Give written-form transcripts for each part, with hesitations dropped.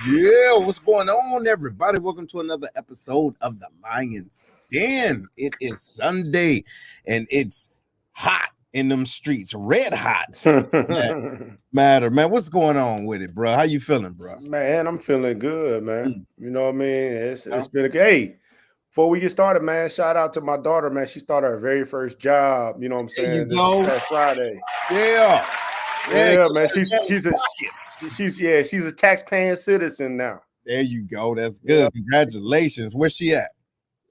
Yeah. What's going on, everybody? Welcome to another episode of the Lion's Den. It is Sunday and it's hot in them streets, red hot. Matter, man. What's going on with it, bro? How you feeling, bro? Man, I'm feeling good, man. You know what I mean? It's been a hey. Before we get started, man, shout out to my daughter, man. She started her very first job. You know what I'm saying? There you go. Last Friday. Yeah, man. She's a tax-paying citizen now. There you go. That's good. Yeah. Congratulations. Where's she at?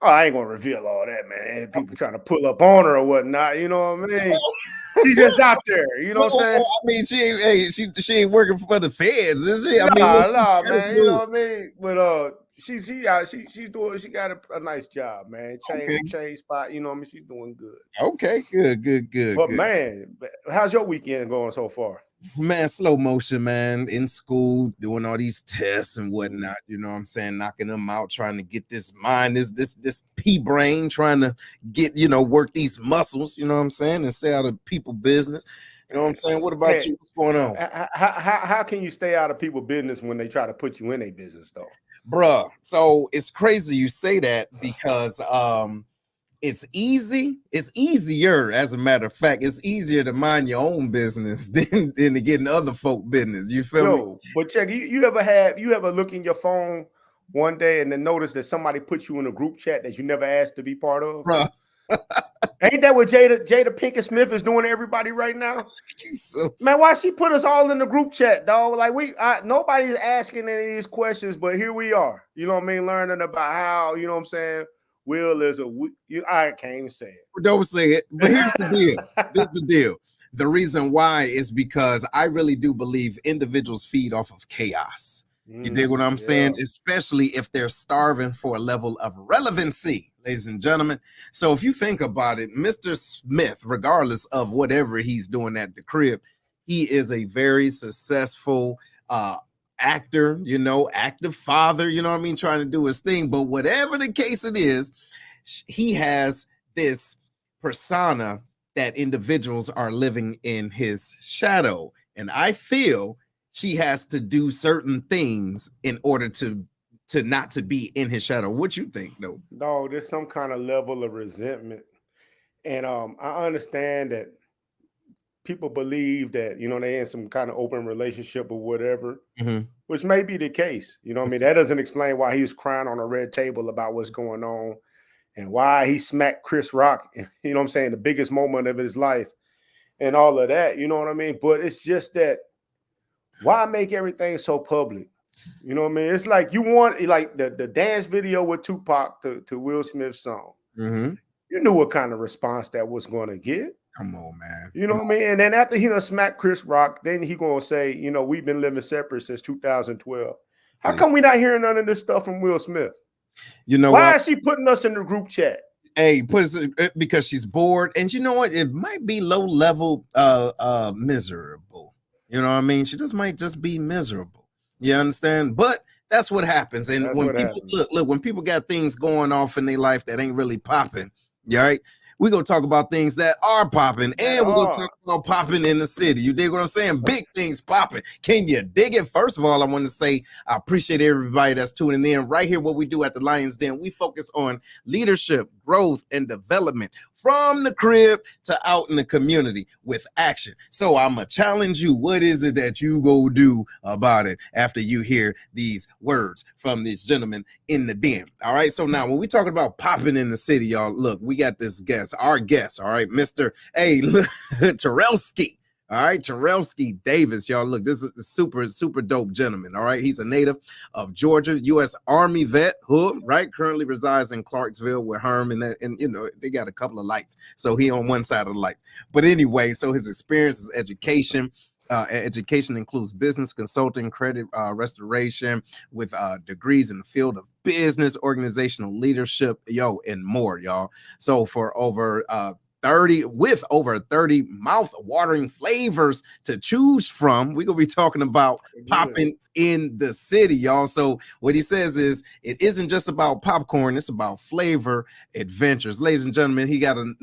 Oh, I ain't gonna reveal all that, man. People trying to pull up on her or whatnot. You know what I mean? She's just out there. You know what I'm saying? I mean, she ain't working for the feds, is she? Nah, man. You know what I mean? But she's doing. She got a nice job, man. Chain spot. You know what I mean? She's doing good. Okay, good. But man, how's your weekend going so far? Man, slow motion, man. In school, doing all these tests and whatnot. You know what I'm saying? Knocking them out, trying to get this mind, this pea brain, trying to get, work these muscles. You know what I'm saying? And stay out of people business. You know what I'm saying? What about you? What's going on? How can you stay out of people business when they try to put you in a business, though? Bruh, so it's crazy you say that because it's easy. It's easier, as a matter of fact. It's easier to mind your own business than to get in other folk business. You feel me? But check, you ever look in your phone one day and then notice that somebody put you in a group chat that you never asked to be part of? Bruh. Ain't that what Jada Pinkett Smith is doing to everybody right now? Man, why she put us all in the group chat, dog? Like nobody's asking any of these questions, but here we are. You know what I mean? Learning about how, you know what I'm saying? Will is I can't even say it. Don't say it. But here's the deal. This is the deal. The reason why is because I really do believe individuals feed off of chaos. You dig what I'm saying? Especially if they're starving for a level of relevancy, ladies and gentlemen. So if you think about it, Mr. Smith, regardless of whatever he's doing at the crib, he is a very successful actor, active father, you know what I mean, trying to do his thing. But whatever the case it is, he has this persona that individuals are living in his shadow. And I feel she has to do certain things in order to not to be in his shadow. What you think, though? No, there's some kind of level of resentment. And I understand that people believe that, they're in some kind of open relationship or whatever, which may be the case. You know what I mean? That doesn't explain why he was crying on a red table about what's going on and why he smacked Chris Rock, you know what I'm saying, the biggest moment of his life and all of that, you know what I mean? But it's just that, why make everything so public? You know what I mean? It's like you want, like the dance video with Tupac to Will Smith's song. You knew what kind of response that was going to get. Come on, man. You know what I mean? And then after he done smacked Chris Rock, then he going to say, we've been living separate since 2012. How come we not hearing none of this stuff from Will Smith? Why is she putting us in the group chat? Hey, because she's bored. And you know what? It might be low level miserable. You know what I mean? She just might just be miserable. You understand? But that's what happens. And when people look, when people got things going off in their life that ain't really popping, right? We're gonna talk about things that are popping, and we're gonna talk about popping in the city. You dig what I'm saying? Big things popping. Can you dig it? First of all, I want to say I appreciate everybody that's tuning in right here. What we do at the Lions Den, we focus on leadership, growth, and development from the crib to out in the community with action. So I'm gonna challenge you. What is it that you go do about it after you hear these words from this gentleman in the den? All right. So now when we talking about popping in the city, y'all, look, we got this guest. Our guest, all right, Mr. Terrelski. All right, Terrelski Davis, y'all. Look, this is a super dope gentleman. All right, he's a native of Georgia, U.S. Army vet, hood, right? Currently resides in Clarksville with Herm, and they got a couple of lights, so he on one side of the lights. But anyway, so his experience is education. Education includes business consulting, credit restoration, with degrees in the field of business, organizational leadership, and more, y'all. So for over 30 mouth-watering flavors to choose from, we're gonna be talking about popping in the city, y'all. So what he says is, it isn't just about popcorn, it's about flavor adventures. Ladies and gentlemen, he got a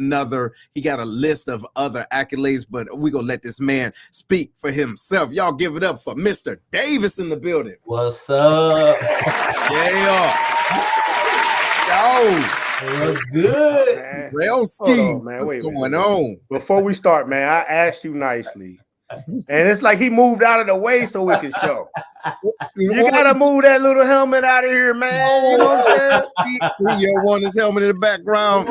list of other accolades, but we're gonna let this man speak for himself. Y'all give it up for Mr. Davis in the building. What's up? Yeah. Yo. What's good? Terrelski, what's going on? Before we start, man, I asked you nicely. And it's like he moved out of the way so we can show. You gotta move that little helmet out of here, man. You know what I'm saying? You want his helmet in the background.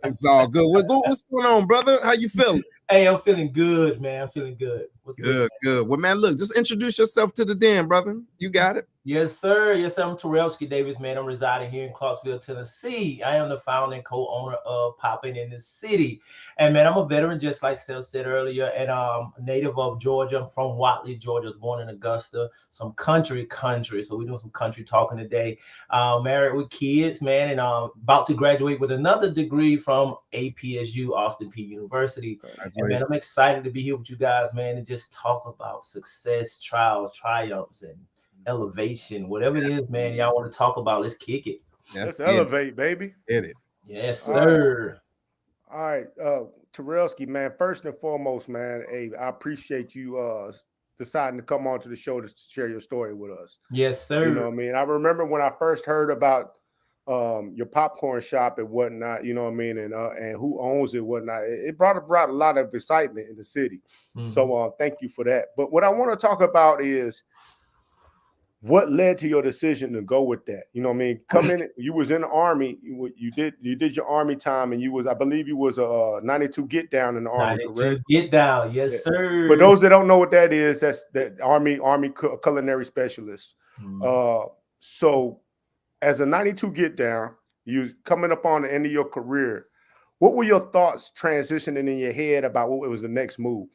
It's all good. What's going on, brother? How you feeling? Hey, I'm feeling good, man. I'm feeling good. What's good? Good. Well, man, look, just introduce yourself to the den, brother. You got it. Yes, sir. Yes, sir. I'm Terrelski Davis, man. I'm residing here in Clarksville, Tennessee. I am the founder and co-owner of Poppin in the City. And man, I'm a veteran, just like Seth said earlier, and native of Georgia. I'm from Watley, Georgia. I was born in Augusta. Some country. So we're doing some country talking today. Married with kids, man, and about to graduate with another degree from APSU, Austin Peay University. And man, I'm excited to be here with you guys, man, and just talk about success, trials, triumphs, and elevation, whatever it is, man, y'all want to talk about. Let's kick it. Let's elevate, baby. Hit it. Yes, sir. All right. Terrelski, man, first and foremost, man, hey, I appreciate you deciding to come on to the show to share your story with us. Yes, sir. You know what I mean? I remember when I first heard about your popcorn shop and whatnot, you know what I mean, and who owns it, whatnot. It brought a lot of excitement in the city. So thank you for that. But what I want to talk about is what led to your decision to go with that? You know what I mean? Come in, you was in the Army, you did your Army time, and I believe you was a 92 get down in the Army, 92 correct? Get down, yes, sir. But those that don't know what that is, that's the Army culinary specialist. So as a 92 get down, you coming up on the end of your career, what were your thoughts transitioning in your head about what was the next move?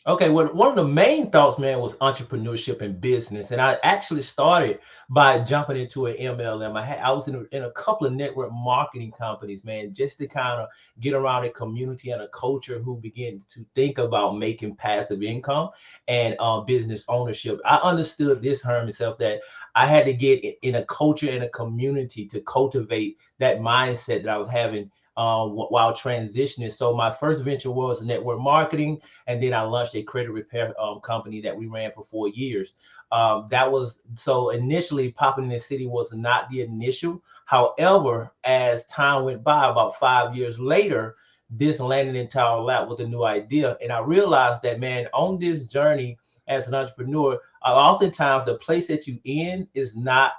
Okay, well, one of the main thoughts, man, was entrepreneurship and business, and I actually started by jumping into an MLM. I was in a couple of network marketing companies, man, just to kind of get around a community and a culture who begin to think about making passive income and business ownership. I understood this, Herm, itself, that I had to get in a culture and a community to cultivate that mindset that I was having while transitioning. So my first venture was network marketing, and then I launched a credit repair company that we ran for 4 years. That was so initially Poppin in the City was not the initial. However, as time went by, about 5 years later, this landed into our lap with a new idea, and I realized that, man, on this journey as an entrepreneur, oftentimes the place that you in is not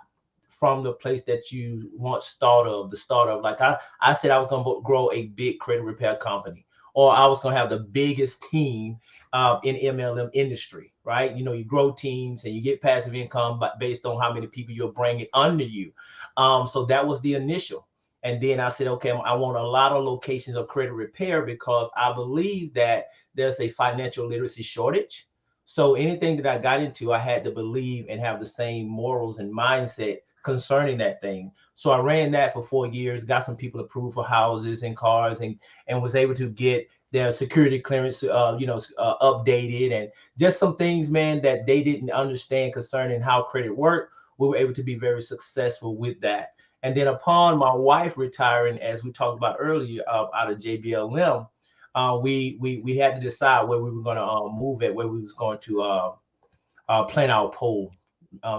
from the place that you once thought of, the startup. Like I said, I was going to grow a big credit repair company, or I was going to have the biggest team in MLM industry, right? You know, you grow teams and you get passive income, but based on how many people you're bringing under you. So that was the initial. And then I said, okay, I want a lot of locations of credit repair because I believe that there's a financial literacy shortage. So anything that I got into, I had to believe and have the same morals and mindset concerning that thing. So I ran that for 4 years, got some people approved for houses and cars, and was able to get their security clearance, updated, and just some things, man, that they didn't understand concerning how credit worked. We were able to be very successful with that. And then upon my wife retiring, as we talked about earlier, out of JBLM, we had to decide where we were going to move at, where we was going to plant our pole,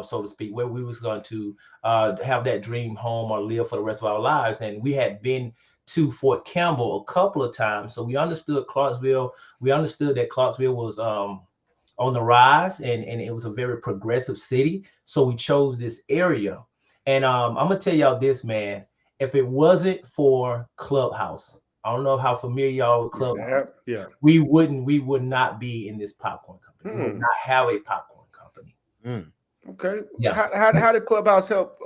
so to speak, where we was going to have that dream home or live for the rest of our lives. And we had been to Fort Campbell a couple of times, so we understood Clarksville. We understood that Clarksville was on the rise, and it was a very progressive city. So we chose this area. And I'm gonna tell y'all this, man. If it wasn't for Clubhouse, I don't know how familiar y'all with Clubhouse. Yeah. We would not be in this popcorn company. We would not have a popcorn company. Okay. Yeah. How did Clubhouse help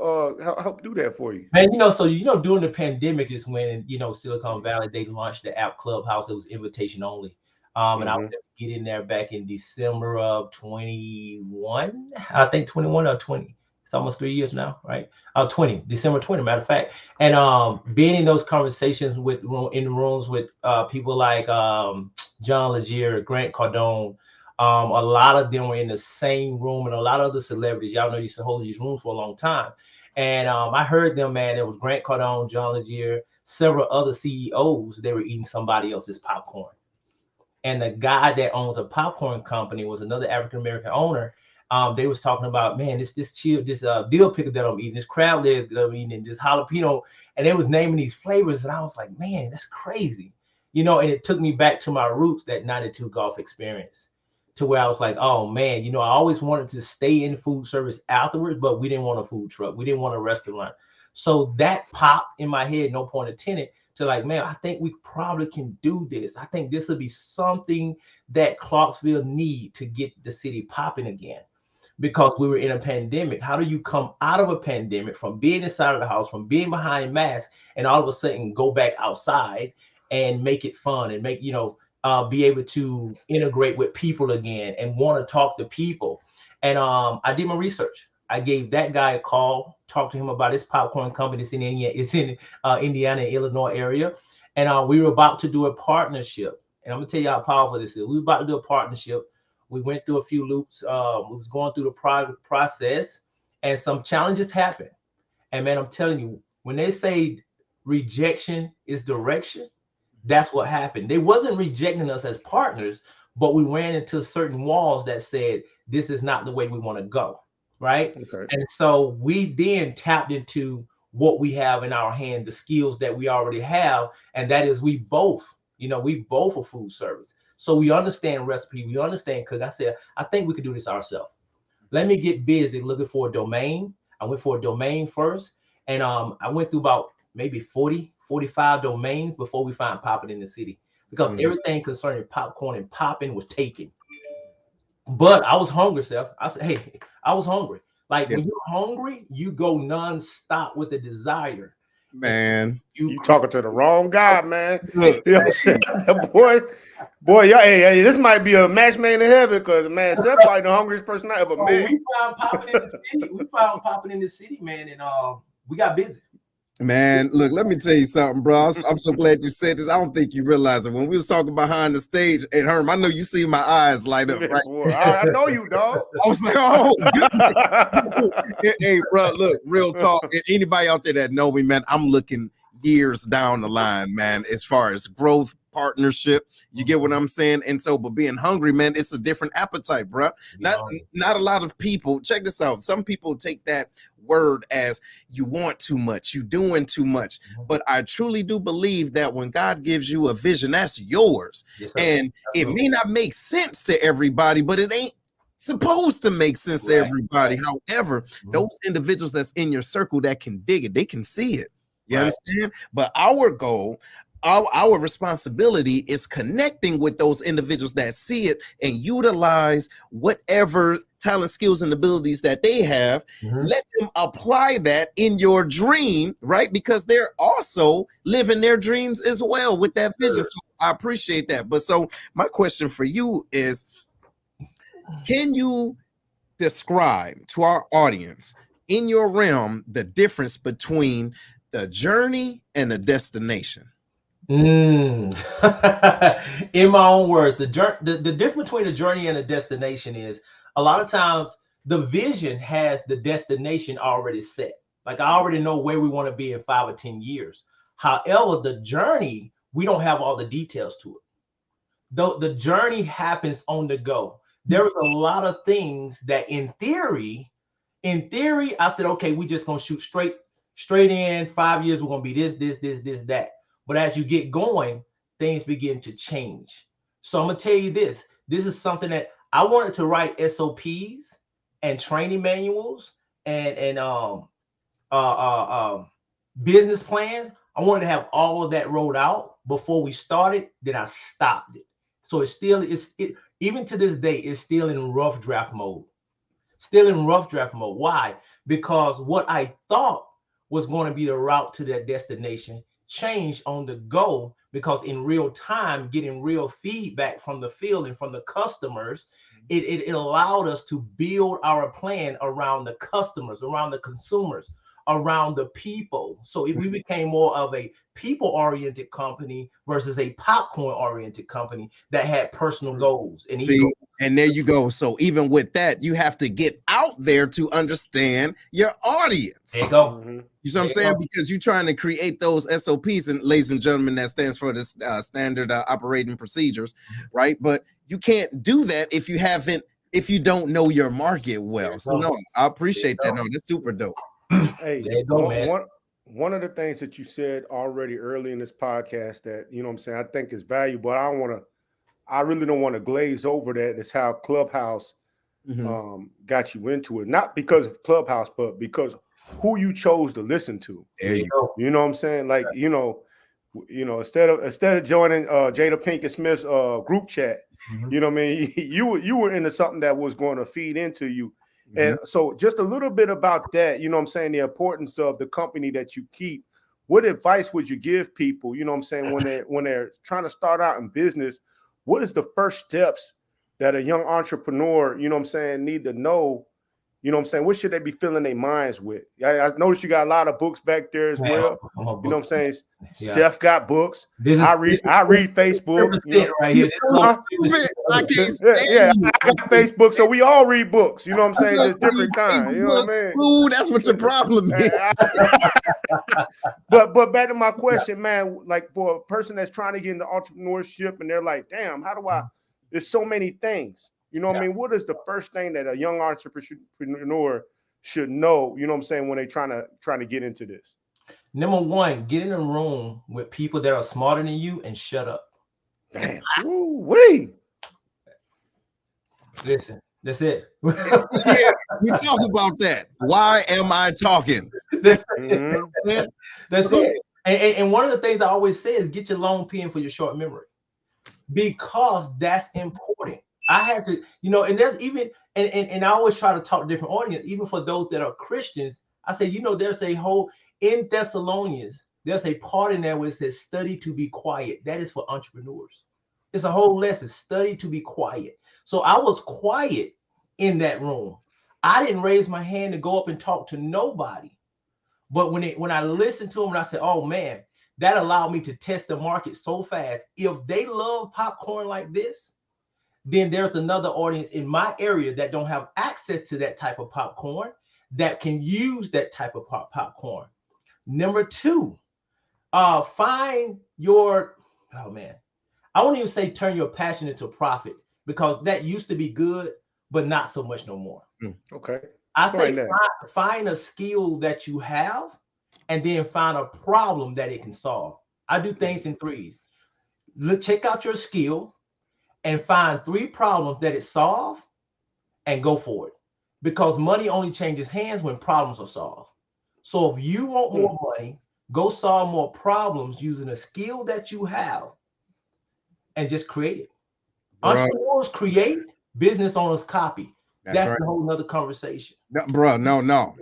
do that for you? And so during the pandemic is when Silicon Valley, they launched the app Clubhouse. It was invitation only. And I was able to get in there back in December of 21, I think 21 or 20. It's almost 3 years now, right? 20, December 20, matter of fact. And being in those conversations in rooms with people like John Legere, Grant Cardone, a lot of them were in the same room, and a lot of other celebrities. Y'all know used to hold these rooms for a long time. And I heard them, man. It was Grant Cardone, John Legere, several other CEOs. They were eating somebody else's popcorn. And the guy that owns a popcorn company was another African-American owner. They was talking about, man, this dill pickle that I'm eating, this crab leg that I'm eating, and this jalapeno, and they was naming these flavors, and I was like, man, that's crazy, and it took me back to my roots, that 92 golf experience, to where I was like, oh man, I always wanted to stay in food service afterwards, but we didn't want a food truck, we didn't want a restaurant. So that popped in my head, no pun intended, to like, man, I think we probably can do this. I think this will be something that Clarksville need to get the city popping again. Because we were in a pandemic. How do you come out of a pandemic from being inside of the house, from being behind masks, and all of a sudden go back outside and make it fun and make, be able to integrate with people again and want to talk to people? And I did my research. I gave that guy a call, talked to him about his popcorn company. It's in Indiana, Illinois area. And we were about to do a partnership. And I'm gonna tell you how powerful this is. We were about to do a partnership. We went through a few loops. We was going through the process, and some challenges happened. And man, I'm telling you, when they say rejection is direction, that's what happened. They wasn't rejecting us as partners, but we ran into certain walls that said, this is not the way we want to go, right? Okay. And so we then tapped into what we have in our hand, the skills that we already have, and that is we both are food service. So we understand recipe, we understand cook. I said, I think we could do this ourselves. Let me get busy looking for a domain. I went for a domain first, and I went through about maybe 40, 45 domains before we found Poppin in the City, because everything concerning popcorn and Poppin was taken. But I was hungry, Seth. I said, hey, I was hungry. Like when you're hungry, you go nonstop with the desire. Man, you talking to the wrong guy, man. You know what I'm saying? Boy, yeah, hey, this might be a match made in heaven, because man, Seth probably the hungriest person I ever met. We found Poppin in the city. We found Poppin in the city, man, and we got busy. Man, look, let me tell you something, bro. I'm so glad you said this. I don't think you realize it. When we was talking behind the stage, and Herm, I know you see my eyes light up, right? Boy, I know you, dog. I was like, oh, goodness. Hey, bro, look, real talk. Anybody out there that know me, man, I'm looking years down the line, man, as far as growth, partnership. You get what I'm saying? And so, but being hungry, man, it's a different appetite, bro. Not a lot of people, check this out. Some people take that word as you want too much, you doing too much. But I truly do believe that when God gives you a vision, that's yours. Yes, and it may not make sense to everybody, but it ain't supposed to make sense to everybody. However, those individuals that's in your circle that can dig it, they can see it. You understand? But our goal, our responsibility is connecting with those individuals that see it and utilize whatever talent, skills, and abilities that they have. Let them apply that in your dream, right? Because they're also living their dreams as well with that vision. So I appreciate that. But so my question for you is, can you describe to our audience in your realm the difference between the journey and the destination? In my own words, the difference between the journey and the destination is a lot of times the vision has the destination already set. Like, I already know where we want to be in 5 or 10 years. However, the journey, we don't have all the details to it. Though the journey happens on the go. There is a lot of things that in theory, I said, okay, we just gonna shoot straight in 5 years. We're gonna be this, that. But as you get going, things begin to change. So I'm gonna tell you this. This is something that I wanted to write SOPs and training manuals and business plan. I wanted to have all of that rolled out before we started. Then I stopped it. So even to this day, it's still in rough draft mode. Why? Because what I thought was going to be the route to that destination changed on the go, because in real time, getting real feedback from the field and from the customers, it allowed us to build our plan around the customers, around the consumers, around the people. So we became more of a people-oriented company versus a popcorn-oriented company that had personal goals. And there you go. So even with that, you have to get out there to understand your audience. There you go. You see what I'm saying? Because you're trying to create those SOPs, and ladies and gentlemen, that stands for the standard operating procedures, right? But you can't do that if you don't know your market well. So no, I appreciate that. No, that's super dope. Hey, there you go, man. One of the things that you said already early in this podcast that, you know what I'm saying, I think is valuable. I really don't want to glaze over that. It's how Clubhouse got you into it. Not because of Clubhouse, but because who you chose to listen to. There you go. You know what I'm saying? Like, you know, instead of joining Jada Pinkett Smith's group chat, you know what I mean? You were into something that was going to feed into you. And so just a little bit about that, you know what I'm saying, the importance of the company that you keep. What advice would you give people, you know what I'm saying, when they're trying to start out in business? What is the first steps that a young entrepreneur, you know what I'm saying, need to know? You know what I'm saying? What should they be filling their minds with? I noticed you got a lot of books back there as well. You know what I'm saying? Yeah. Seth got books. I read Facebook. Right here. I got Facebook, so we all read books. You know what I'm saying? There's different kinds. You know what I mean? Ooh, that's what your problem is. But back to my question, man. Like, for a person that's trying to get into entrepreneurship and they're like, damn, how do I? There's so many things. You know what I mean? What is the first thing that a young entrepreneur should know, you know what I'm saying, when they're trying to get into this? Number one, get in a room with people that are smarter than you and shut up. Damn. Ooh-wee. Listen, that's it. Yeah, we talk about that. Why am I talking? That's it. And one of the things I always say is get your long pen for your short memory, because that's important. I had to, you know, and there's even, and I always try to talk to different audience, even for those that are Christians. I say, you know, there's a whole, In Thessalonians, there's a part in there where it says study to be quiet. That is for entrepreneurs. It's a whole lesson, study to be quiet. So I was quiet in that room. I didn't raise my hand to go up and talk to nobody. But when I listened to them, and I said, oh man, that allowed me to test the market so fast. If they love popcorn like this, then there's another audience in my area that don't have access to that type of popcorn that can use that type of popcorn. Number two, find your, oh man, I won't even say turn your passion into profit, because that used to be good, but not so much no more. Okay. I say find a skill that you have and then find a problem that it can solve. I do things in threes. Check out your skill and find 3 problems that it solves and go for it. Because money only changes hands when problems are solved. So if you want more money, go solve more problems using a skill that you have and just create it. Entrepreneurs create, business owners copy. That's right. A whole nother conversation. No, bro, no. That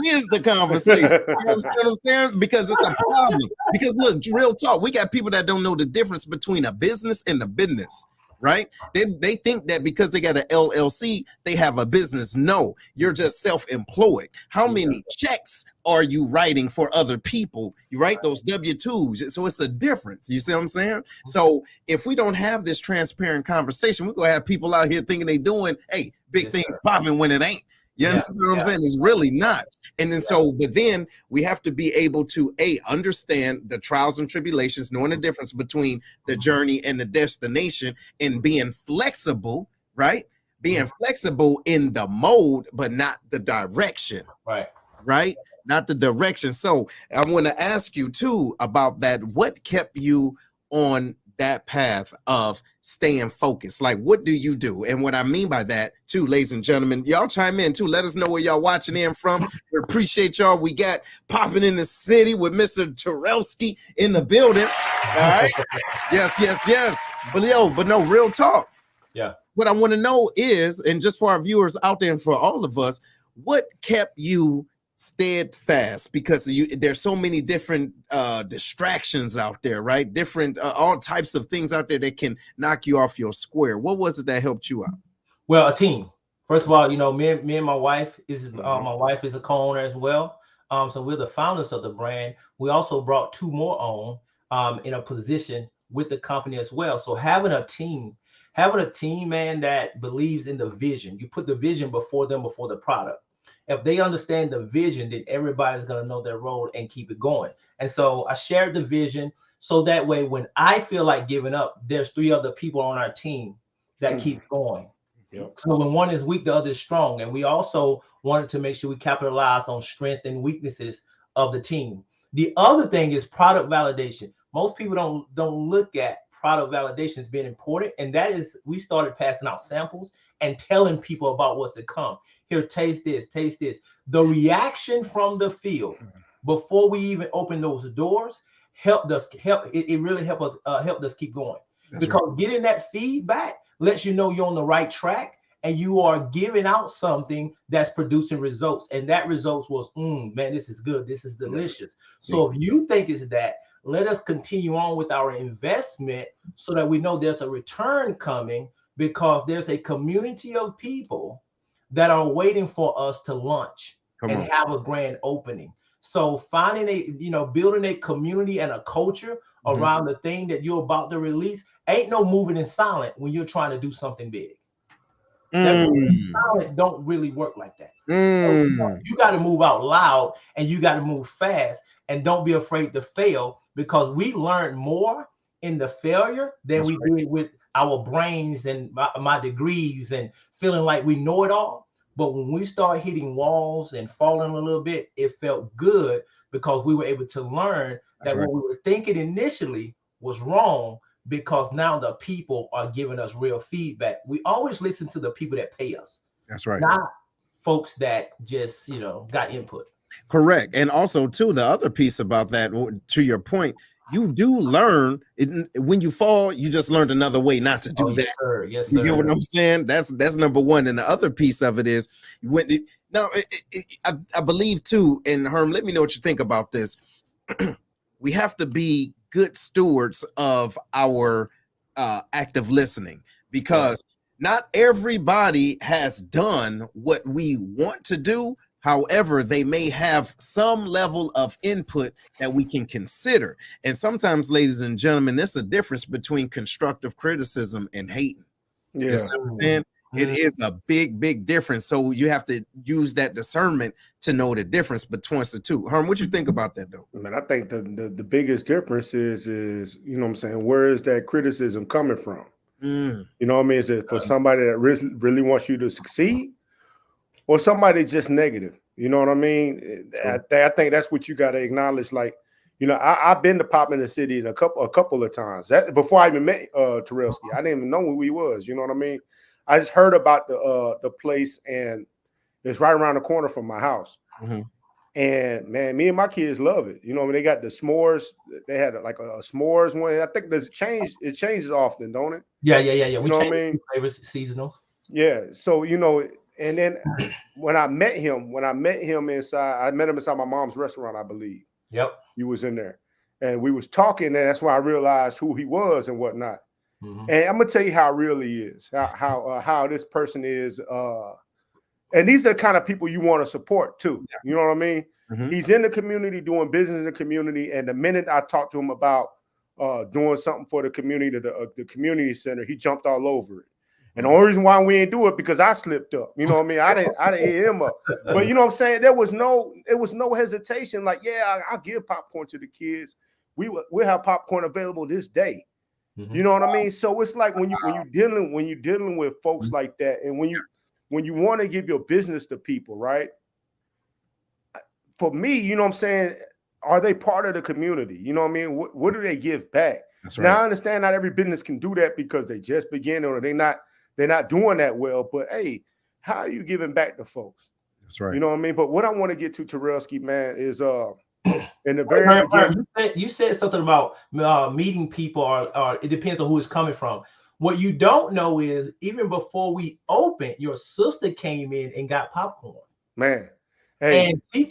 is the conversation. You understand what I'm saying? Because it's a problem. Because look, real talk, we got people that don't know the difference between a business and a business. Right? They think that because they got an LLC, they have a business. No, you're just self-employed. How many checks are you writing for other people? You write those W-2s. So it's a difference. You see what I'm saying? So if we don't have this transparent conversation, we're going to have people out here thinking they doing, hey, big things popping when it ain't. You understand what I'm saying? It's really not. And then but then we have to be able to understand the trials and tribulations, knowing the difference between the journey and the destination, and being flexible, right? Being flexible in the mode, but not the direction. Right? Not the direction. So I want to ask you too about that. What kept you on that path of staying focused? Like, what do you do? And what I mean by that too, ladies and gentlemen, y'all chime in too. Let us know where y'all watching in from. We appreciate y'all. We got Poppin in the city with Mr. Terrelski in the building. All right. Yes. But no, real talk. Yeah. What I want to know is, and just for our viewers out there and for all of us, what kept you steadfast? Because there's so many different distractions out there, right? Different all types of things out there that can knock you off your square. What was it that helped you out? Well, a team. First of all, me and my wife is my wife is a co-owner as well. So we're the founders of the brand. We also brought 2 more on in a position with the company as well. So having a team, man, that believes in the vision. You put the vision before the product. If they understand the vision, then everybody's going to know their role and keep it going. And so I shared the vision so that way when I feel like giving up, there's 3 other people on our team that keep going. Yep. So when one is weak, the other is strong. And we also wanted to make sure we capitalize on strength and weaknesses of the team. The other thing is product validation. Most people don't look at product validation as being important. And that is, we started passing out samples and telling people about what's to come. Here, taste this. The reaction from the field before we even open those doors helped us. It really helped us keep going. That's because getting that feedback lets you know you're on the right track and you are giving out something that's producing results. And that results was, man, this is good. This is delicious. So if you think it's that, let us continue on with our investment so that we know there's a return coming, because there's a community of people that are waiting for us to launch and have a grand opening. So finding building a community and a culture around the thing that you're about to release, ain't no moving in silent when you're trying to do something big. That silent don't really work like that. So, you got to move out loud and you got to move fast, and don't be afraid to fail, because we learned more in the failure than we did with our brains and my degrees and feeling like we know it all. But when we start hitting walls and falling a little bit, it felt good, because we were able to learn that what we were thinking initially was wrong, because now the people are giving us real feedback. We always listen to the people that pay us. That's right. Not folks that just, got input. Correct. And also too, the other piece about that, to your point, you do learn it, when you fall. You just learned another way not to do that. Yes, sir. Yes, sir. You get what I'm saying? That's number one. And the other piece of it is when I believe too. And Herm, let me know what you think about this. We have to be good stewards of our active listening, because not everybody has done what we want to do. However, they may have some level of input that we can consider. And sometimes, ladies and gentlemen, there's a difference between constructive criticism and hating. Yeah. It is a big difference. So you have to use that discernment to know the difference between the two. Herm, what you think about that though? Man, I think the biggest difference is, you know what I'm saying, where is that criticism coming from? You know what I mean? Is it for somebody that really wants you to succeed, or somebody just negative? You know what I mean? Sure. I think that's what you got to acknowledge. Like, you know, I've been to Poppin the city a couple of times. That before I even met Terrelski, I didn't even know who he was. You know what I mean? I just heard about the place, and it's right around the corner from my house. And man, me and my kids love it. You know, when they got the s'mores, they had like a s'mores one. I think it changes often, don't it? Yeah. You know what I mean? Flavors seasonal. Yeah. So, you know, and then when I met him inside, I met him inside my mom's restaurant, I believe. Yep. He was in there, and we was talking, and that's why I realized who he was and whatnot. And I'm gonna tell you how real he is, how this person is. And these are the kind of people you want to support too. You know what I mean? He's in the community, doing business in the community. And the minute I talked to him about doing something for the community, the community center, he jumped all over it. And the only reason why we didn't do it because I slipped up. You know what I mean? I didn't hit him up. But you know what I'm saying? It was no hesitation. Like, yeah, I'll give popcorn to the kids. We'll have popcorn available this day. You know what I mean? So it's like when you're dealing with folks like that, and when you want to give your business to people, right? For me, you know what I'm saying? Are they part of the community? You know what I mean? What do they give back? That's right. Now I understand not every business can do that because they just begin or they're not doing that well. But hey, how are you giving back to folks? That's right. You know what I mean? But what I want to get to, Terrelski, man, is in the very beginning, you said something about meeting people, or it depends on who it's coming from. What you don't know is even before we opened, your sister came in and got popcorn. Man. Hey. And she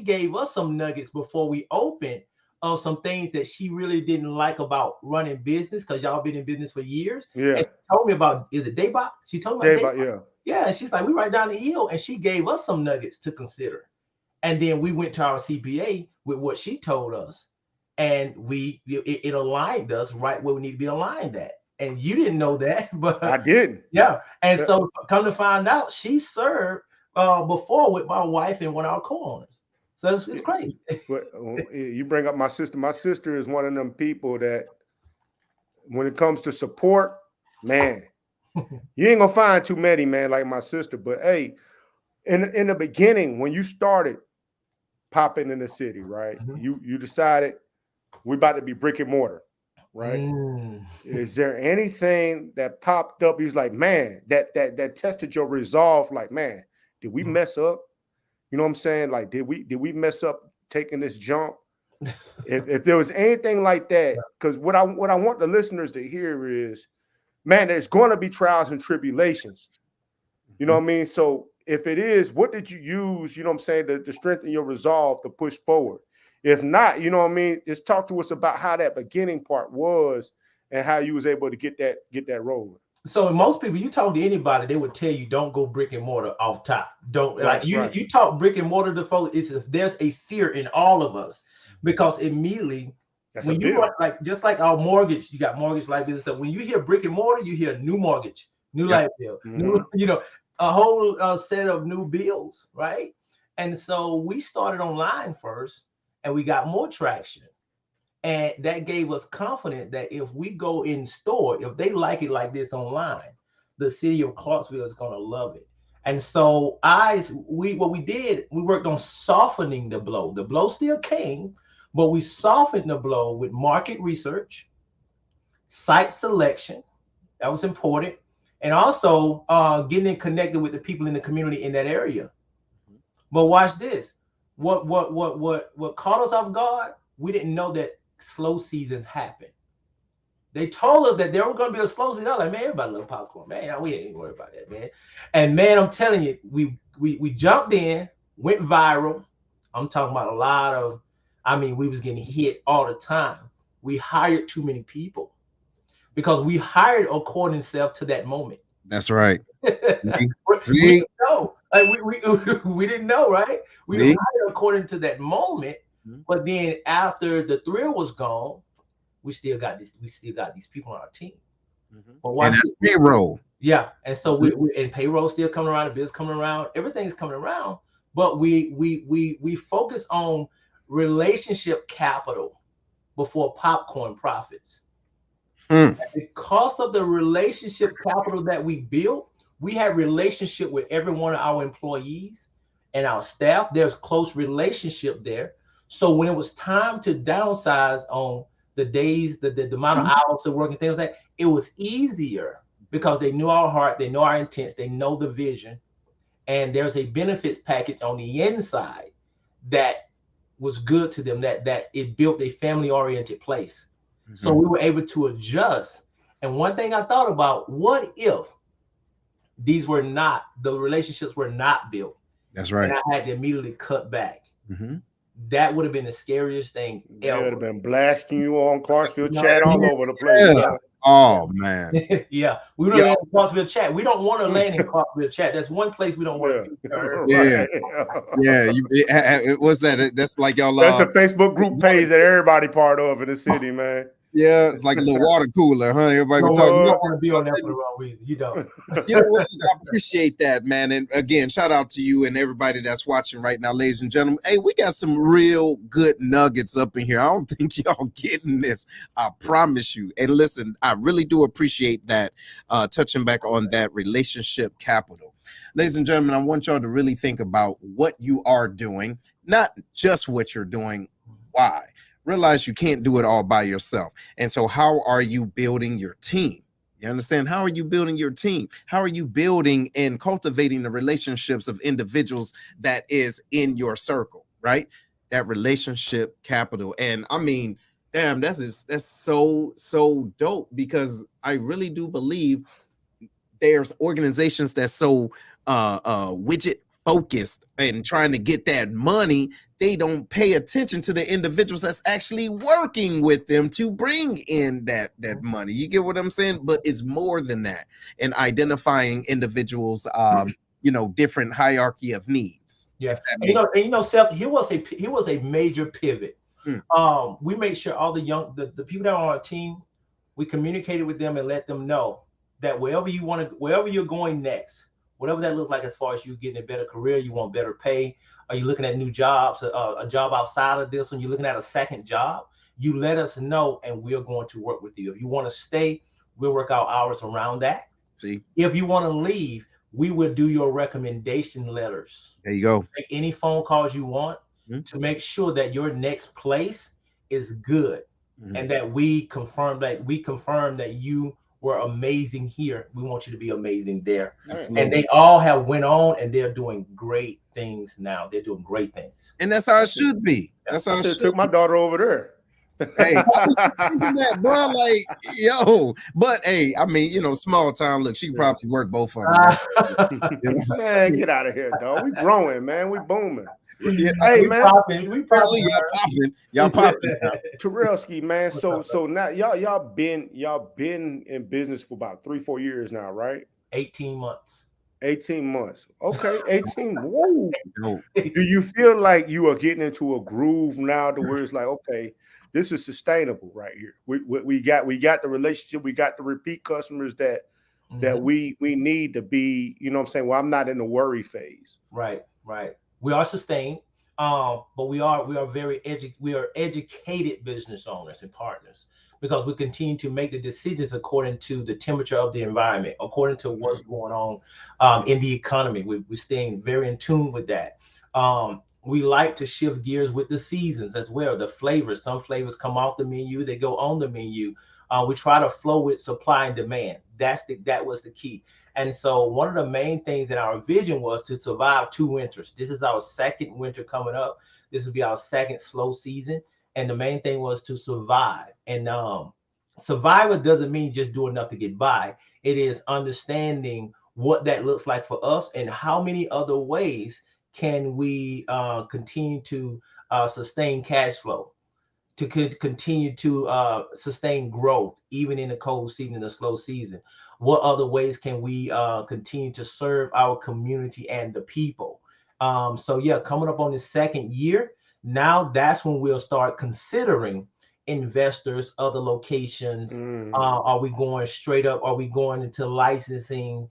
gave us some nuggets before we opened of some things that she really didn't like about running business, because y'all been in business for years. Yeah. And she told me about, is it Daybot? She told me about Daybot. Yeah. And she's like, we right down the hill, and she gave us some nuggets to consider. And then we went to our CPA with what she told us, and it aligned us right where we need to be aligned at. And you didn't know that, but I did. Yeah. And so come to find out, she served before with my wife and one of our co-owners. So it's crazy. But you bring up my sister. My sister is one of them people that when it comes to support, man, you ain't gonna find too many, man, like my sister. But hey, in the beginning, when you started popping in the city, right? You decided we're about to be brick and mortar, right? Is there anything that popped up? He was like, man, that tested your resolve. Like, man, did we mess up? You know what I'm saying? Like, did we mess up taking this jump? if there was anything like that, because what I want the listeners to hear is, man, there's going to be trials and tribulations. You know what I mean? So if it is, what did you use, you know what I'm saying, to strengthen your resolve to push forward? If not, you know what I mean, just talk to us about how that beginning part was and how you was able to get that rolling. So most people, you talk to anybody, they would tell you don't go brick and mortar off top. Don't you talk brick and mortar to folks. There's a fear in all of us, because immediately when you are just like our mortgage, you got mortgage life business stuff. When you hear brick and mortar, you hear new mortgage, new life bill, new, a whole set of new bills, right? And so we started online first, and we got more traction. And that gave us confidence that if we go in store, if they like it like this online, the city of Clarksville is going to love it. And so we worked on softening the blow. The blow still came, but we softened the blow with market research, site selection. That was important. And also getting connected with the people in the community in that area. But watch this. What caught us off guard? We didn't know that slow seasons happen. They told us that there was going to be a slow season. I was like, man, everybody love popcorn. Man, we ain't worried about that, man. And man, I'm telling you, we jumped in, went viral. I'm talking about a lot of, we was getting hit all the time. We hired too many people because we hired according to that moment. That's right. we didn't know. We didn't know, right? We hired according to that moment, but then after the thrill was gone, we still got these people on our team. But and that's payroll. Yeah, and so we and payroll still coming around, the bills coming around, everything's coming around. But we focus on relationship capital before popcorn profits. Because of the relationship capital that we built, we had relationship with every one of our employees and our staff. There's close relationship there. So when it was time to downsize on the days, the amount of hours of work and things like that, it was easier because they knew our heart, they know our intents, they know the vision, and there's a benefits package on the inside that was good to them, that it built a family-oriented place. So we were able to adjust. And one thing I thought about, what if the relationships were not built? That's right. And I had to immediately cut back. That would have been the scariest thing they ever. would have been blasting you on Clarksville chat all over the place. Yeah. Oh man. Yeah. We would have landed in Clarksville chat. We don't want to land in Clarksville chat. That's one place we don't want to be. Yeah. What's that? That's like y'all. That's a Facebook group page that everybody part of in the city, man. Yeah, it's like a little water cooler, huh? Everybody talking. You don't want to be on that for the wrong reason. You don't. You know what? I appreciate that, man. And again, shout out to you and everybody that's watching right now, ladies and gentlemen. Hey, we got some real good nuggets up in here. I don't think y'all getting this. I promise you. And listen, I really do appreciate that. Touching back on that relationship capital. Ladies and gentlemen, I want y'all to really think about what you are doing, not just what you're doing. Why? Realize you can't do it all by yourself. And so how are you building your team? You understand? How are you building your team? How are you building and cultivating the relationships of individuals that is in your circle, right? That relationship capital. And I mean, damn, that's so dope, because I really do believe there's organizations that's so widget focused and trying to get that money, they don't pay attention to the individuals that's actually working with them to bring in that money. You get what I'm saying? But it's more than that, and identifying individuals, different hierarchy of needs. Yeah, Seth, he was a major pivot. We made sure all the people that are on our team, we communicated with them and let them know that wherever you're going next, whatever that looks like, as far as you getting a better career, you want better pay, are you looking at new jobs, a job outside of this one, you're looking at a second job, you let us know and we're going to work with you. If you want to stay, we'll work our hours around that. See, if you want to leave, we will do your recommendation letters. There you go. Make any phone calls you want to make sure that your next place is good, and that we confirm that you were amazing here. We want you to be amazing there. And they all have went on and they're doing great things now. They're doing great things. And that's how it should be. That's how I took my daughter over there. Hey, that, bro, like, yo, but hey, I mean, small town. Look, she probably worked both of them. Man, get out of here, dog. We growing, man. We booming. Yeah, hey, man. We popping. Y'all popping. Terrelski, man. So now y'all been in business for about 3-4 years now, right? 18 months. 18 months. Okay, 18. Whoa. Do you feel like you are getting into a groove now to where it's like, okay, this is sustainable right here? We got the relationship, we got the repeat customers that we need to be, you know what I'm saying? Well, I'm not in the worry phase. Right. We are sustained, but we are very educated business owners and partners, because we continue to make the decisions according to the temperature of the environment, according to what's going on in the economy. We're staying very in tune with that. We like to shift gears with the seasons as well. The flavors, some flavors come off the menu, they go on the menu. We try to flow with supply and demand. That was the key. And so one of the main things in our vision was to survive 2 winters. This is our second winter coming up. This will be our second slow season. And the main thing was to survive. And survival doesn't mean just do enough to get by. It is understanding what that looks like for us and how many other ways can we continue to sustain cash flow, to continue to sustain growth, even in the cold season, the slow season. What other ways can we continue to serve our community and the people? So yeah, coming up on the second year, now that's when we'll start considering investors, other locations. Are we going straight up? Are we going into licensing?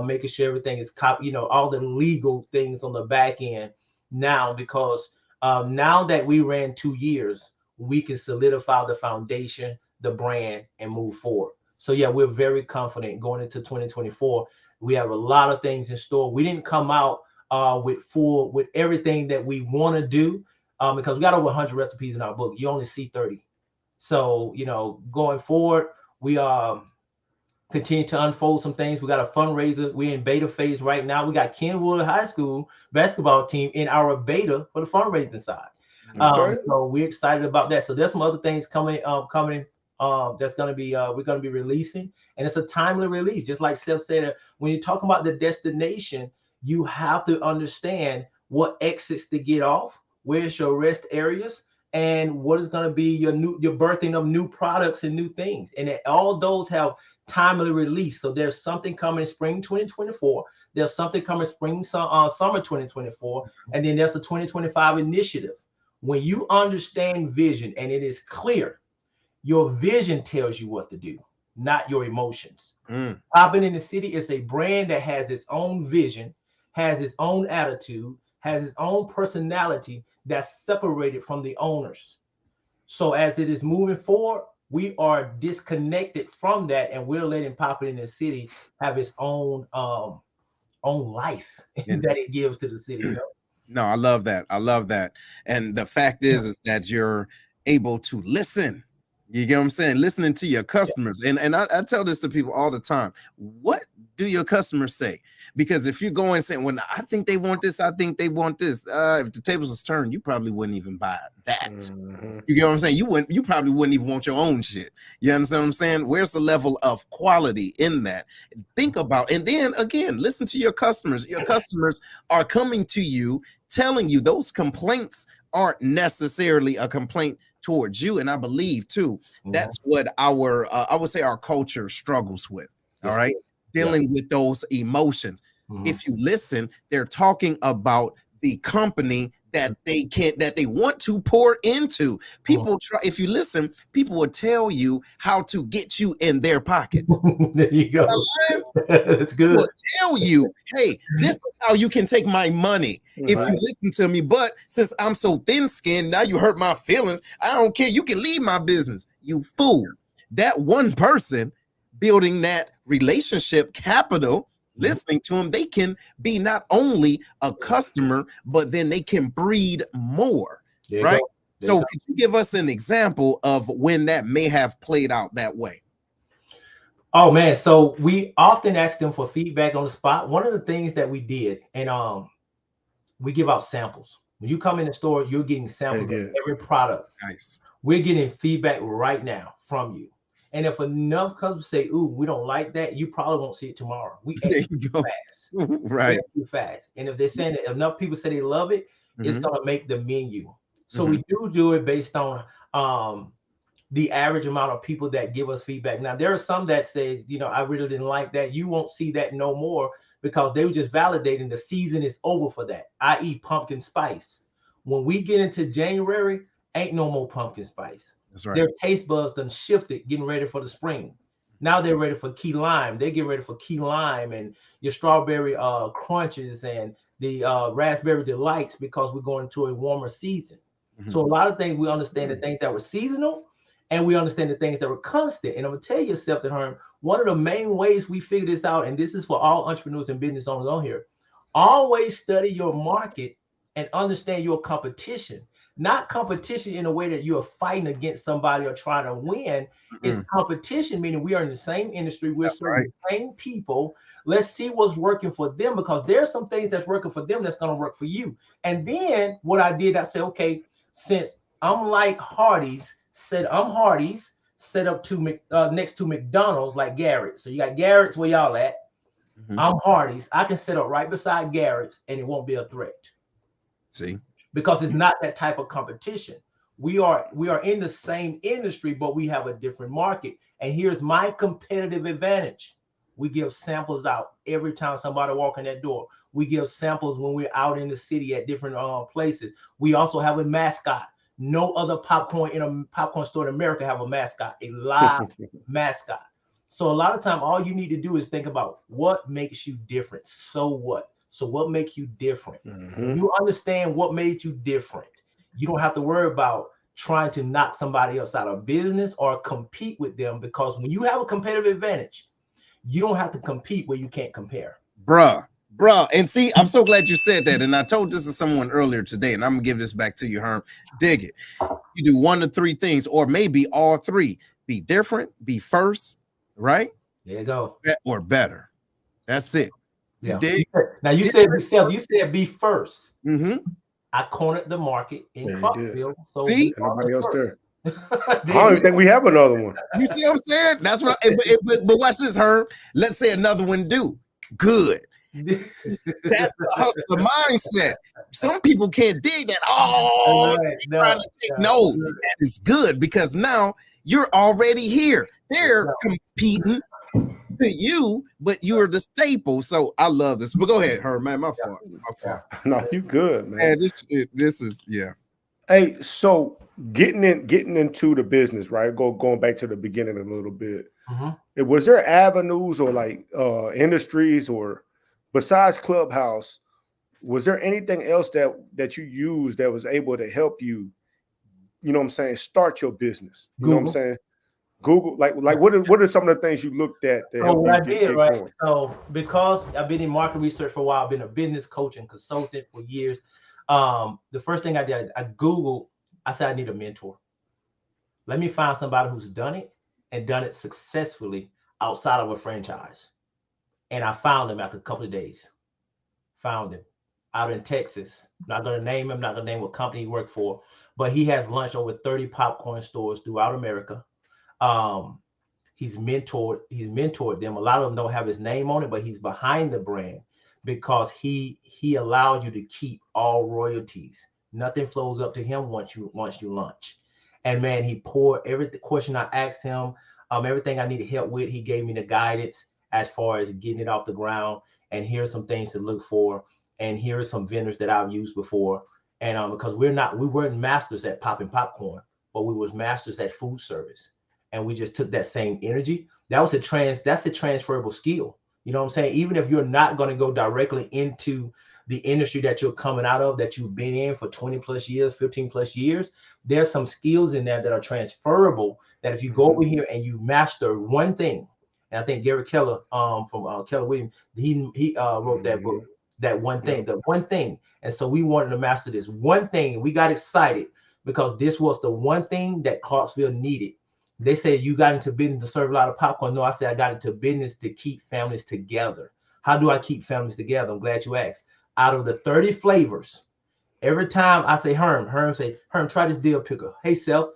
Making sure everything is all the legal things on the back end now, because now that we ran 2 years, we can solidify the foundation, the brand, and move forward. So yeah, we're very confident going into 2024. We have a lot of things in store. We didn't come out with everything that we want to do because we got over 100 recipes in our book. You only see 30. So, going forward, we continue to unfold some things. We got a fundraiser. We're in beta phase right now. We got Kenwood High School basketball team in our beta for the fundraising side. Okay. So we're excited about that. So there's some other things coming. That's going to be we're going to be releasing, and it's a timely release. Just like Seth said, when you're talking about the destination, you have to understand what exits to get off, where's your rest areas, and what is going to be your birthing of new products and new things. And all those have timely release. So there's something coming spring 2024. There's something coming summer 2024, and then there's the 2025 initiative. When you understand vision and it is clear, your vision tells you what to do, not your emotions. Poppin in the City is a brand that has its own vision, has its own attitude, has its own personality that's separated from the owners. So as it is moving forward, we are disconnected from that, and we're letting Poppin in the City have its own life that it gives to the city. No, I love that. I love that. And the fact is that you're able to listen. You get what I'm saying? Listening to your customers. And I tell this to people all the time. What do your customers say? Because if you go and say, well, I think they want this, I think they want this. If the tables was turned, you probably wouldn't even buy that. You get what I'm saying? You probably wouldn't even want your own shit. You understand what I'm saying? Where's the level of quality in that? Think about, and then again, listen to your customers. Your customers are coming to you, telling you those complaints aren't necessarily a complaint towards you. And I believe too, that's what our I would say our culture struggles with. All right. Dealing with those emotions. If you listen, they're talking about the company that they want to pour into. People try, if you listen, people will tell you how to get you in their pockets. There you go. That's good. Will tell you, hey, this is how you can take my money if you listen to me. But since I'm so thin-skinned, now you hurt my feelings. I don't care. You can leave my business. You fool. That one person building that relationship capital, listening to them, they can be not only a customer, but then they can breed more, right? So could you give us an example of when that may have played out that way? Oh man, so we often ask them for feedback on the spot. One of the things that we did, and we give out samples. When you come in the store, you're getting samples of every product. Nice. We're getting feedback right now from you. And if enough customers say, ooh, we don't like that, you probably won't see it tomorrow. We ain't too fast. Right. Too fast. And if they're saying that enough people say they love it, it's going to make the menu. So we do it based on the average amount of people that give us feedback. Now, there are some that say, I really didn't like that. You won't see that no more because they were just validating the season is over for that, i.e. pumpkin spice. When we get into January, ain't no more pumpkin spice. That's right. Their taste buds done shifted, getting ready for the spring. Now they're ready for key lime. They get ready for key lime and your strawberry crunches and the raspberry delights because we're going into a warmer season. So a lot of things we understand the things that were seasonal and we understand the things that were constant. And I'm going to tell you, Seth and Herm, one of the main ways we figure this out, and this is for all entrepreneurs and business owners on here, always study your market and understand your competition. Not competition in a way that you're fighting against somebody or trying to win. It's competition, meaning we are in the same industry. We're serving the same people. Let's see what's working for them because there's some things that's working for them that's going to work for you. And then what I did, I said, okay, since I'm like Hardee's set up to next to McDonald's like Garrett's. So you got Garrett's where y'all at. Mm-hmm. I'm Hardee's. I can set up right beside Garrett's and it won't be a threat. See, because it's not that type of competition. We are in the same industry, but we have a different market. And here's my competitive advantage. We give samples out every time somebody walk in that door. We give samples when we're out in the city at different places. We also have a mascot. No other popcorn in a popcorn store in America have a mascot, a live mascot. So a lot of time, all you need to do is think about what makes you different. So what? So what makes you different? Mm-hmm. When you understand what made you different, you don't have to worry about trying to knock somebody else out of business or compete with them, because when you have a competitive advantage, you don't have to compete where you can't compare. Bruh. And see, I'm so glad you said that. And I told this to someone earlier today, and I'm gonna give this back to you, Herm. Dig it. You do one of three things, or maybe all three. Be different, be first, right? There you go. Or better. That's it. Yeah. Now you said yourself, you said be first. Mm-hmm. I cornered the market in Clarksville. So see, nobody else there. I don't even think we have another one. You see what I'm saying? That's what. But watch this, Herb. Let's say another one do good. That's the hustler mindset. Some people can't dig that. Trying to take that is good, because now you're already here. They're competing to you, but you're the staple. So I love this. But go ahead, Herb, man. My fault. No, you good, man. This is Hey, so getting into the business, right? Going back to the beginning a little bit. Mm-hmm. Was there avenues or like industries, or besides Clubhouse, was there anything else that you used that was able to help you, you know what I'm saying, start your business? You know what I'm saying? Google, like what are some of the things you looked at to help what I did, right? Going? So because I've been in market research for a while, I've been a business coach and consultant for years. The first thing I did, I Googled, I said, I need a mentor. Let me find somebody who's done it and done it successfully outside of a franchise. And I found him after a couple of days. Found him out in Texas. Not going to name him, not going to name what company he worked for, but he has launched over 30 popcorn stores throughout America. He's mentored them. A lot of them don't have his name on it, but he's behind the brand because he allowed you to keep all royalties. Nothing flows up to him once you launch. And man, he poured every question I asked him, everything I needed help with. He gave me the guidance as far as getting it off the ground. And here's some things to look for. And here are some vendors that I've used before. And because we weren't masters at popping popcorn, but we was masters at food service. And we just took that same energy. That's a transferable skill. You know what I'm saying? Even if you're not going to go directly into the industry that you're coming out of, that you've been in for 20 plus years, 15 plus years, there's some skills in there that are transferable, that if you go over here and you master one thing, and I think Gary Keller from Keller Williams, he wrote that book, that one thing, the one thing. And so we wanted to master this one thing. We got excited because this was the one thing that Clarksville needed. They said, you got into business to serve a lot of popcorn. No, I said, I got into business to keep families together. How do I keep families together? I'm glad you asked. Out of the 30 flavors, every time I say Herm say, Herm, try this dill pickle. Hey, Seth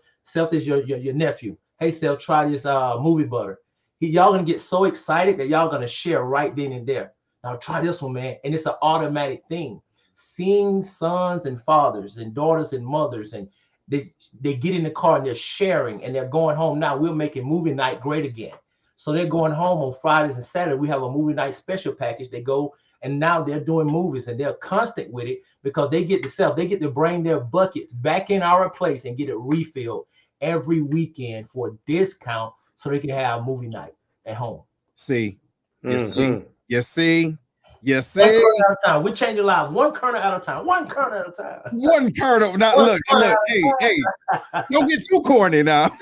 is your nephew. Hey, Seth, try this movie butter. Y'all gonna get so excited that y'all gonna share right then and there. Now try this one, man. And it's an automatic thing. Seeing sons and fathers and daughters and mothers, and they get in the car and they're sharing and they're going home. Now we're making movie night great again. So they're going home on Fridays and Saturdays. We have a movie night special package. They go and now they're doing movies and they're constant with it because they get to bring their buckets back in our place and get it refilled every weekend for a discount so they can have movie night at home. See. You see. One kernel at a time. We change your lives one kernel at a time. One kernel at a time. One kernel. Now look. Hey, don't get too corny now. There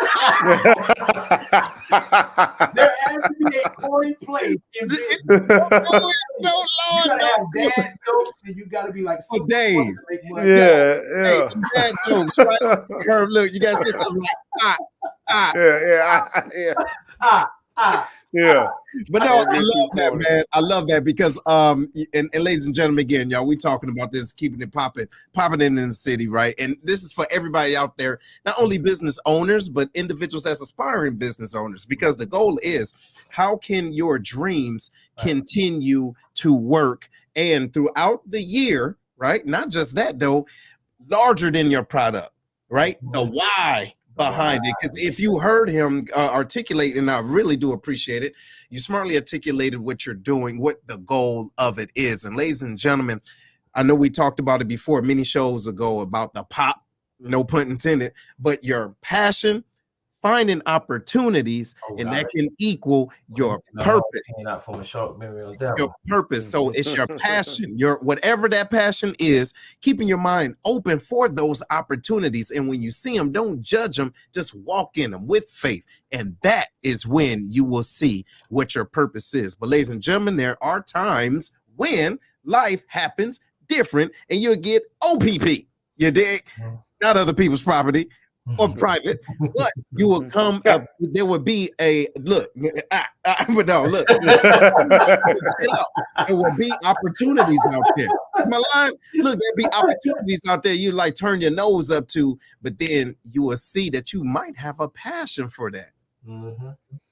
has to be a corny place in business. You gotta have dad jokes, and you gotta be like for days. Yeah. Hey, dad jokes. Right? Herb, look, you gotta say something like Yeah. But no, I love that, man. I love that because and ladies and gentlemen, again, y'all, we talking about this, keeping it popping in the city, right? And this is for everybody out there, not only business owners, but individuals that's aspiring business owners, because the goal is, how can your dreams continue to work and throughout the year, right? Not just that though, larger than your product, right? The why behind it. Because if you heard him articulate, and I really do appreciate it, you smartly articulated what you're doing, what the goal of it is. And ladies and gentlemen, I know we talked about it before many shows ago about the pop, no pun intended, but your passion, finding opportunities, and that can equal your purpose. Your purpose. So it's your passion, your whatever that passion is, keeping your mind open for those opportunities. And when you see them, don't judge them, just walk in them with faith. And that is when you will see what your purpose is. But ladies and gentlemen, there are times when life happens different and you'll get OPP. You dig? Not other people's property or private, but you will come up, there will be a look, but no, look, there will be opportunities out there. My line, look, there'll be opportunities out there you like turn your nose up to, but then you will see that you might have a passion for that,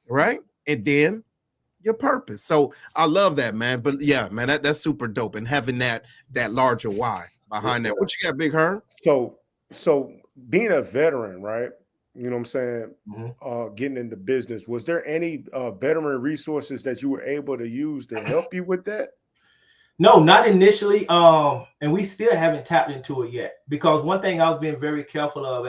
right? And then your purpose. So I love that, man. But yeah, man, that's super dope. And having that larger why behind that. What you got, Big Herb? So being a veteran, right? You know what I'm saying? Getting into business, was there any veteran resources that you were able to use to help you with that? No, not initially. And we still haven't tapped into it yet, because one thing I've been very careful of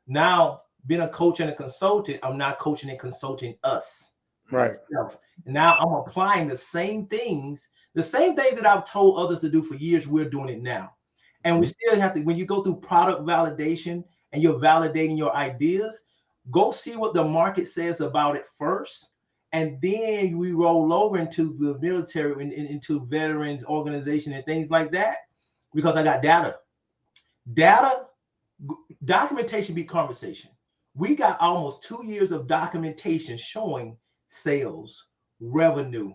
now being a coach and a consultant, I'm not coaching and consulting us. Right. Myself. Now I'm applying the same things that I've told others to do for years. We're doing it now. And we still have to, when you go through product validation and you're validating your ideas, go see what the market says about it first. And then we roll over into the military, into veterans organization and things like that, because I got data. Documentation beat conversation. We got almost 2 years of documentation showing sales, revenue,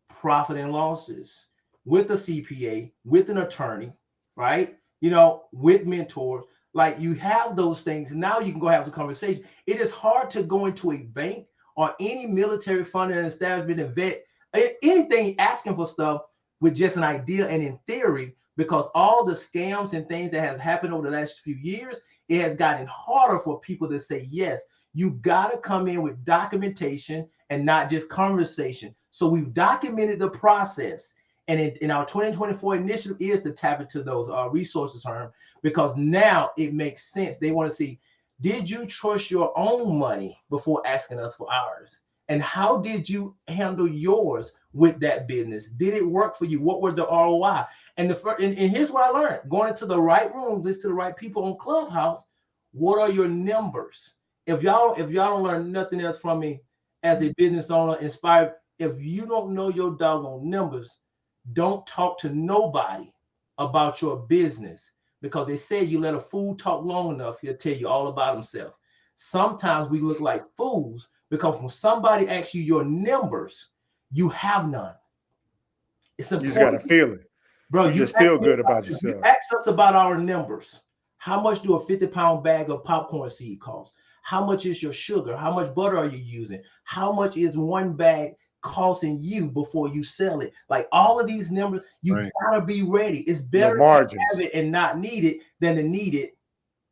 profit and losses with a CPA, with an attorney, right? You know, with mentors. Like, you have those things. Now you can go have the conversation. It is hard to go into a bank or any military funding establishment and vet anything asking for stuff with just an idea and in theory, because all the scams and things that have happened over the last few years, it has gotten harder for people to say yes. You got to come in with documentation and not just conversation. So we've documented the process. And in our 2024 initiative is to tap into those resources, Herm, because now it makes sense. They want to see, did you trust your own money before asking us for ours? And how did you handle yours with that business? Did it work for you? What were the ROI? And here's what I learned: going into the right room, listen to the right people on Clubhouse. What are your numbers? If y'all don't learn nothing else from me as a business owner, inspired, if you don't know your doggone numbers, don't talk to nobody about your business, because they say you let a fool talk long enough, he'll tell you all about himself. Sometimes we look like fools because when somebody asks you your numbers, you have none. It's important. You just got to feel it. Bro, you just feel good about yourself. You ask us about our numbers. How much do a 50-pound bag of popcorn seed cost? How much is your sugar? How much butter are you using? How much is one bag costing you before you sell it? Like, all of these numbers, you gotta be ready. It's better to have it and not need it than to need it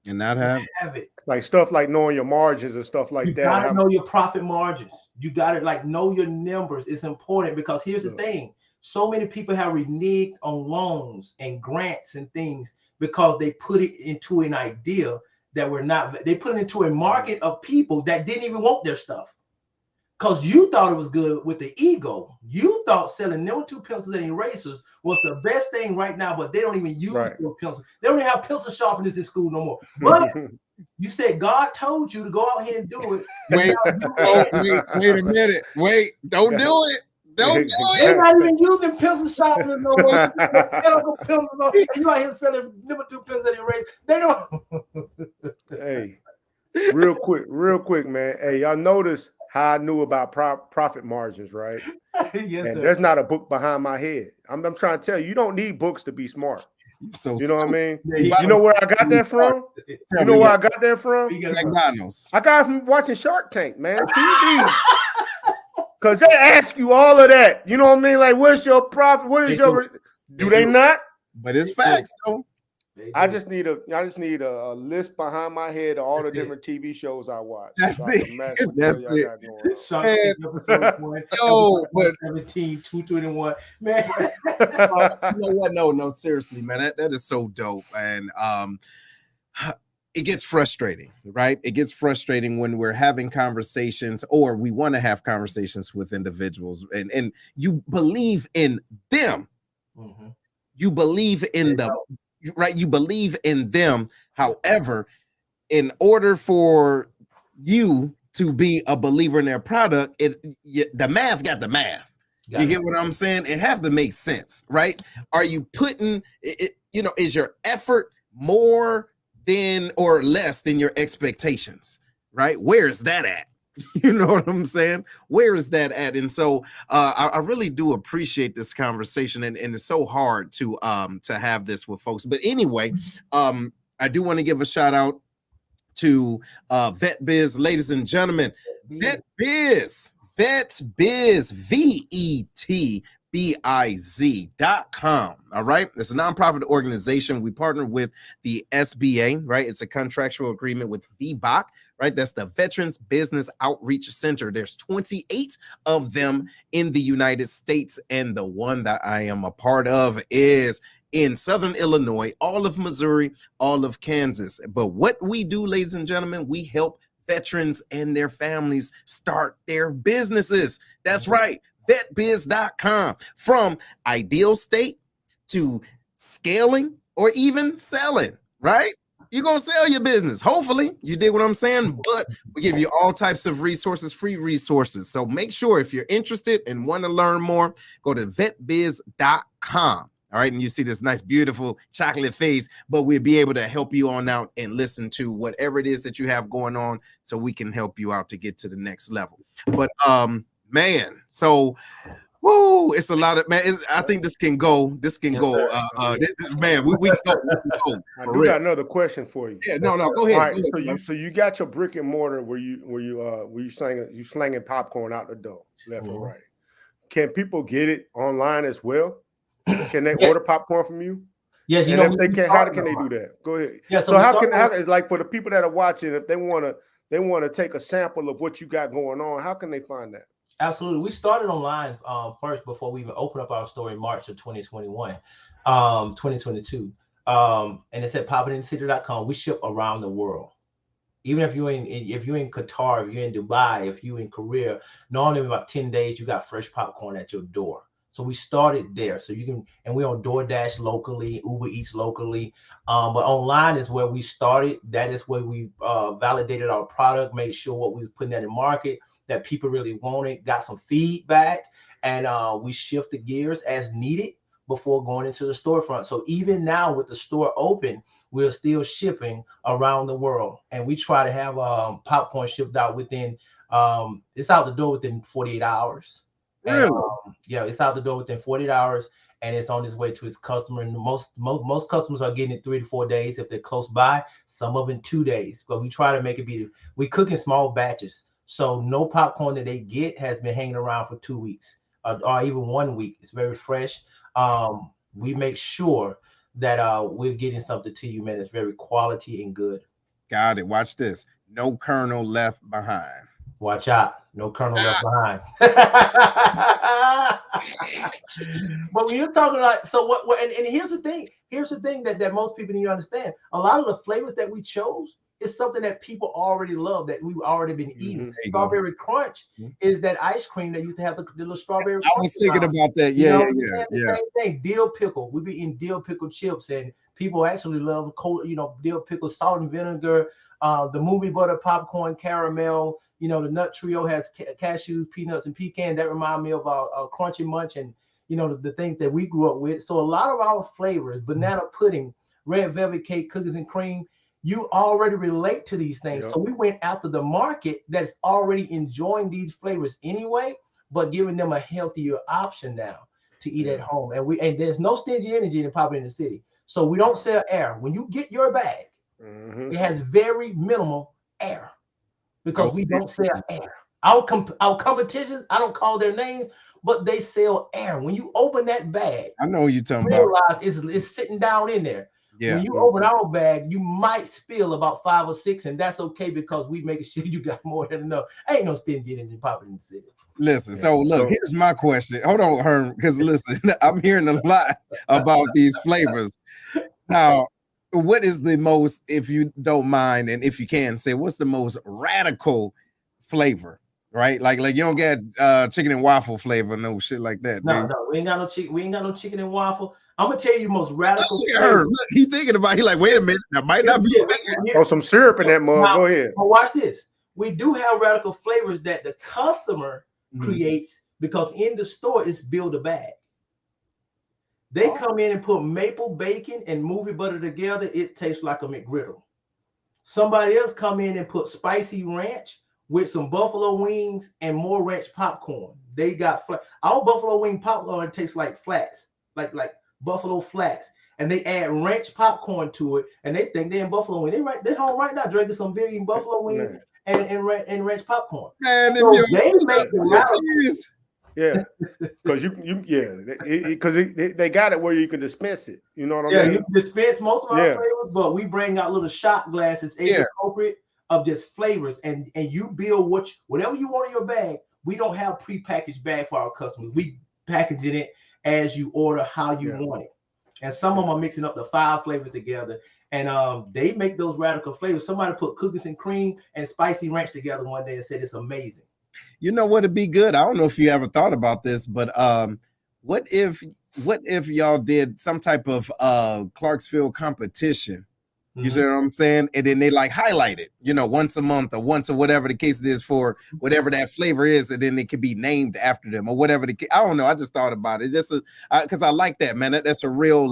and not have it. Like stuff like knowing your margins and stuff like that. You gotta know your profit margins. You gotta know your numbers. It's important, because here's the thing: so many people have reneged on loans and grants and things because they put it into an idea that they put it into a market of people that didn't even want their stuff. Because you thought it was good with the ego. You thought selling number 2 pencils and erasers was the best thing right now, but they don't even use your pencils. They don't even have pencil sharpeners in school no more. But you said God told you to go out here and do it. Wait a minute. Wait, don't do it. Don't do it. They're not even using pencil sharpeners no more. You out here selling number 2 pencils and erasers. They don't. Hey, real quick, man. Hey, y'all notice how I knew about profit margins, right? Yes, and sir. there's not a book behind my head. I'm trying to tell you, you don't need books to be smart. So you know what I mean? Yeah, You know where I got that from? You know where I got that from? McDonald's. I got it from watching Shark Tank, man. TV. Because they ask you all of that. You know what I mean? Like, what's your profit? What is your... Do they not? But it's facts, though. I just need a list behind my head of all the different TV shows I watch. That's it. That's it. Yo, but 17, 221, man. You know what? No, seriously, man. That is so dope. And it gets frustrating, right? It gets frustrating when we're having conversations, or we want to have conversations with individuals, and you believe in them. Mm-hmm. You believe in them. Right, you believe in them. However, in order for you to be a believer in their product, the math got the math. You get what I'm saying? It have to make sense, right? Are you putting it? You know, is your effort more than or less than your expectations? Right? Where is that at? You know what I'm saying? Where is that at? And so I really do appreciate this conversation, and it's so hard to have this with folks. But anyway, I do want to give a shout out to Vet Biz, ladies and gentlemen. Vet Biz, VetBiz.com. All right. It's a nonprofit organization. We partner with the SBA, right? It's a contractual agreement with VBOC, right? That's the Veterans Business Outreach Center. There's 28 of them in the United States. And the one that I am a part of is in Southern Illinois, all of Missouri, all of Kansas. But what we do, ladies and gentlemen, we help veterans and their families start their businesses. That's right. VetBiz.com. From ideal state to scaling or even selling, right? You're going to sell your business. Hopefully, you dig what I'm saying? But we give you all types of resources, free resources. So make sure if you're interested and want to learn more, go to VetBiz.com. All right. And you see this nice, beautiful chocolate face, but we'll be able to help you on out and listen to whatever it is that you have going on so we can help you out to get to the next level. But, man, so woo, it's a lot of man. I think this can go. This can go. Man, we go. I do got another question for you. Yeah, no, go ahead. All right, so you got your brick and mortar where you slanging popcorn out the door, left and right. Can people get it online as well? Can they order popcorn from you? Yes, and if they can, how can they do that? Go ahead. Yeah, so how like for the people that are watching, if they want to take a sample of what you got going on, how can they find that? Absolutely. We started online first before we even opened up our store in March of 2021, 2022. And it's at poppinintecity.com. We ship around the world. Even if you're in Qatar, if you're in Dubai, if you're in Korea, normally in about 10 days, you got fresh popcorn at your door. So we started there. So you can, and we're on DoorDash locally, Uber Eats locally. But online is where we started. That is where we validated our product, made sure what we were putting out in the market, that people really wanted, got some feedback, and we shifted gears as needed before going into the storefront. So even now with the store open, we're still shipping around the world. And we try to have popcorn shipped out within, it's out the door within 48 hours. Really? And, yeah, it's out the door within 48 hours, and it's on its way to its customer. And most customers are getting it 3 to 4 days if they're close by. Some of them 2 days, but we try to make it we cook in small batches, so no popcorn that they get has been hanging around for 2 weeks or even 1 week. It's very fresh. We make sure that we're getting something to you, man. It's very quality and good. Got it. Watch this. No kernel left behind. Watch out. No kernel left behind. But when you're talking like, so what and here's the thing that most people need to understand. A lot of the flavors that we chose is something that people already love, that we've already been eating. Strawberry Crunch is that ice cream that used to have the little strawberry. I was thinking about that. Yeah. Same thing. Dill pickle. We be eating dill pickle chips, and people actually love cold, dill pickle, salt and vinegar. The movie butter popcorn, caramel. The nut trio has cashews, peanuts, and pecan. That remind me of Crunchy Munch and the things that we grew up with. So a lot of our flavors: banana pudding, red velvet cake, cookies and cream. you already relate to these things. So we went after the market that's already enjoying these flavors anyway, but giving them a healthier option now to eat at home. And there's no stingy energy in Poppin in the city. So we don't sell air. When you get your bag, it has very minimal air because we don't sell air. Our competition, I don't call their names, but they sell air. When you open that bag, I know you're talking realize about. it's sitting down in there. Yeah. When you open our bag, you might spill about 5 or 6, and that's okay because we make sure you got more than enough. Ain't no stingy energy Poppin in the city. Listen, so look, here's my question. Hold on, Herm, because listen, I'm hearing a lot about these flavors. Now, what is the most, if you don't mind, and if you can say, what's the most radical flavor? Right, like you don't get chicken and waffle flavor, no shit like that. No, we ain't got no chicken. We ain't got no chicken and waffle. I'm gonna tell you the most radical. Look, he thinking about. He like, wait a minute, that might not be. Oh, some syrup in that mug. Go ahead. Well, watch this. We do have radical flavors that the customer creates because in the store it's build a bag. They come in and put maple bacon and movie butter together. It tastes like a McGriddle. Somebody else come in and put spicy ranch with some buffalo wings and more ranch popcorn. They got our buffalo wing popcorn tastes like flats, like buffalo flats, and they add ranch popcorn to it, and they think they're in buffalo wing. They're home right now drinking some vegan buffalo wing and ranch popcorn. Man, so they make the because because they got it where you can dispense it. You know what I mean? You can dispense most of our flavors, but we bring out little shot glasses age appropriate of just flavors, and you build whatever you want in your bag. We don't have prepackaged bag for our customers. We package it as you order, how you want it. And some of them are mixing up the 5 flavors together, and they make those radical flavors. Somebody put cookies and cream and spicy ranch together one day and said it's amazing. You know what would be good? I don't know if you ever thought about this, but what if y'all did some type of Clarksville competition? You see what I'm saying? And then they like highlight it, once a month or once or whatever the case is for whatever that flavor is, and then it could be named after them or whatever. I don't know. I just thought about it just because I like that, man. That's a real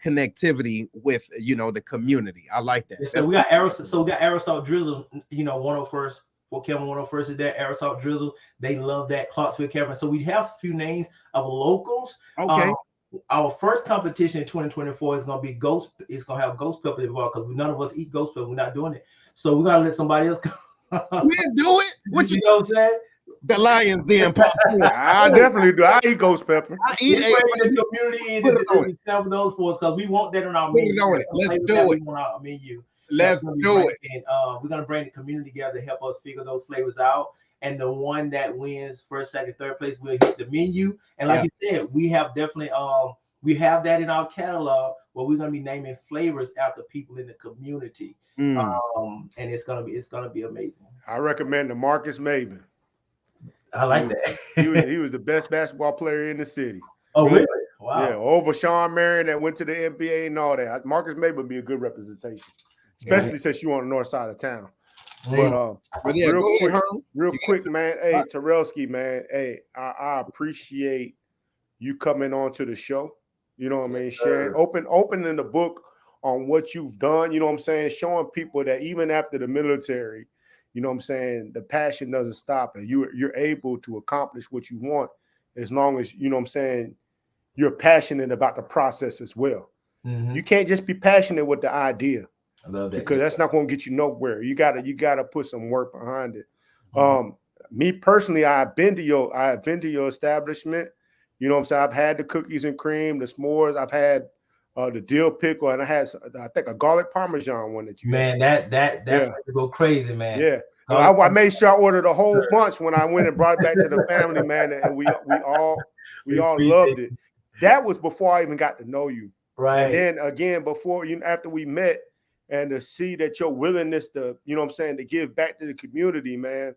connectivity with the community. I like that. So we got aerosol drizzle. 101st. For Kevin 101st is there, aerosol drizzle. They love that Clarksville Kevin. So we have a few names of locals. Okay. Our first competition in 2024 is going to be ghost. It's going to have ghost pepper involved because none of us eat ghost pepper. We're not doing it. So we're going to let somebody else go. We'll do it. What you know what I'm saying? The Lions Den. I definitely do. I eat ghost pepper. I eat the community and sample those for us because we want that on our menu. Let's do it. Let's do it. And we're going to bring the community together to help us figure those flavors out. And the one that wins first, second, third place will hit the menu. And like you said, we have definitely we have that in our catalog where we're gonna be naming flavors after people in the community. And it's gonna be amazing. I recommend the Marcus Maben. I like that. he was the best basketball player in the city. Oh, really? Wow. Yeah, over Sean Marion that went to the NBA and all that. Marcus Maben would be a good representation, especially since you're on the north side of town. But real quick, man. Hey, Terrelski, man. Hey, I appreciate you coming on to the show. You know what I mean? Sharing, opening the book on what you've done. You know what I'm saying? Showing people that even after the military, you know what I'm saying, the passion doesn't stop, and you're able to accomplish what you want as long as you know what I'm saying. You're passionate about the process as well. You can't just be passionate with the idea. I love that because that's not going to get you nowhere. You gotta put some work behind it. Me personally, I've been to your establishment. You know what I'm saying? I've had the cookies and cream, the s'mores. I've had the dill pickle, and I had I think a garlic parmesan one that you had. That go crazy, man. Yeah. I made sure I ordered a whole bunch when I went and brought it back to the family, man, and we all loved it. That was before I even got to know you. Right. And then again, after we met. And to see that your willingness to, you know what I'm saying, to give back to the community, man,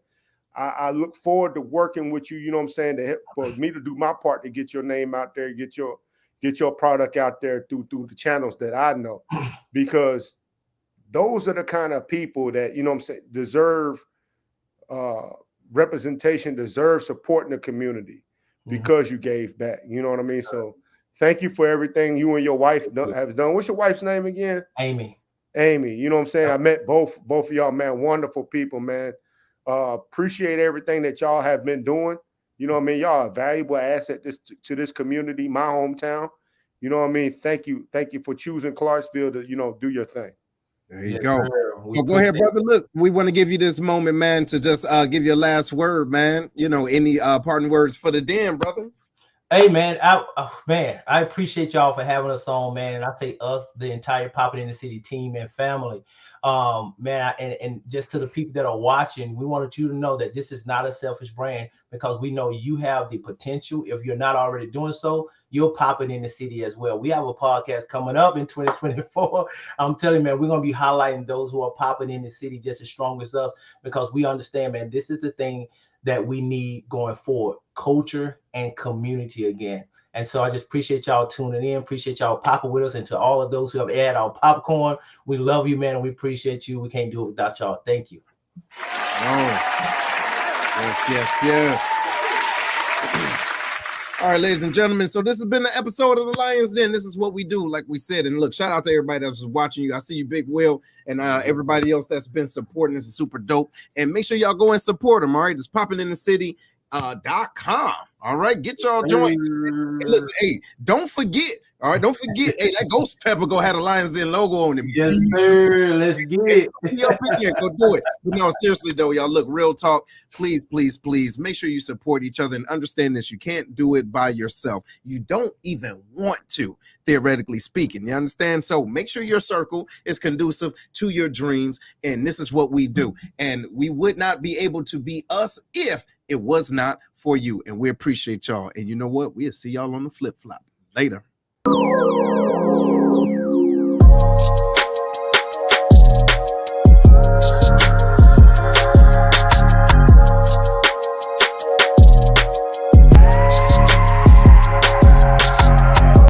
I look forward to working with you, you know what I'm saying, to help, for me to do my part to get your name out there, get your product out there through the channels that I know. Because those are the kind of people that, you know what I'm saying, deserve representation, deserve support in the community because you gave back. You know what I mean? So thank you for everything you and your wife have done. What's your wife's name again? Amy. Amy. You know what I'm saying? I met both of y'all, man. Wonderful people, man. Appreciate everything that y'all have been doing. You know what I mean? Y'all are a valuable asset to this community, my hometown. You know what I mean? Thank you for choosing Clarksville to, do your thing. There you go. So go ahead, brother. Look, we want to give you this moment, man, to just give your last word, man. Any parting words for the den, brother? Hey, man, I appreciate y'all for having us on, man. And I say us, the entire Poppin in the City team and family. Man, and just to the people that are watching, we wanted you to know that this is not a selfish brand, because we know you have the potential. If you're not already doing so, you're popping in the city as well. We have a podcast coming up in 2024. I'm telling you, man, we're going to be highlighting those who are popping in the city just as strong as us, because we understand, man, this is the thing that we need going forward: culture and community again. And so I just appreciate y'all tuning in, appreciate y'all popping with us, and to all of those who have had our popcorn, we love you, man, and we appreciate you. We can't do it without y'all. Thank you. Yes. All right, ladies and gentlemen, so this has been the episode of the Lions Den. This is what we do, like we said. And look, shout out to everybody that's watching you. I see you, Big Will, and everybody else that's been supporting. This is super dope. And make sure y'all go and support them, all right? It's poppininthe.com. All right, get y'all joints. Hey, listen, hey, don't forget. All right, don't forget. Hey, that ghost pepper go have a Lions Den logo on it. Yes, sir. Let's get it. Go do it. But no, seriously though, y'all, look, real talk. Please, make sure you support each other and understand this. You can't do it by yourself. You don't even want to, theoretically speaking. You understand? So make sure your circle is conducive to your dreams. And this is what we do. And we would not be able to be us if it was not for you. And we appreciate y'all. And you know what? We'll see y'all on the flip flop later.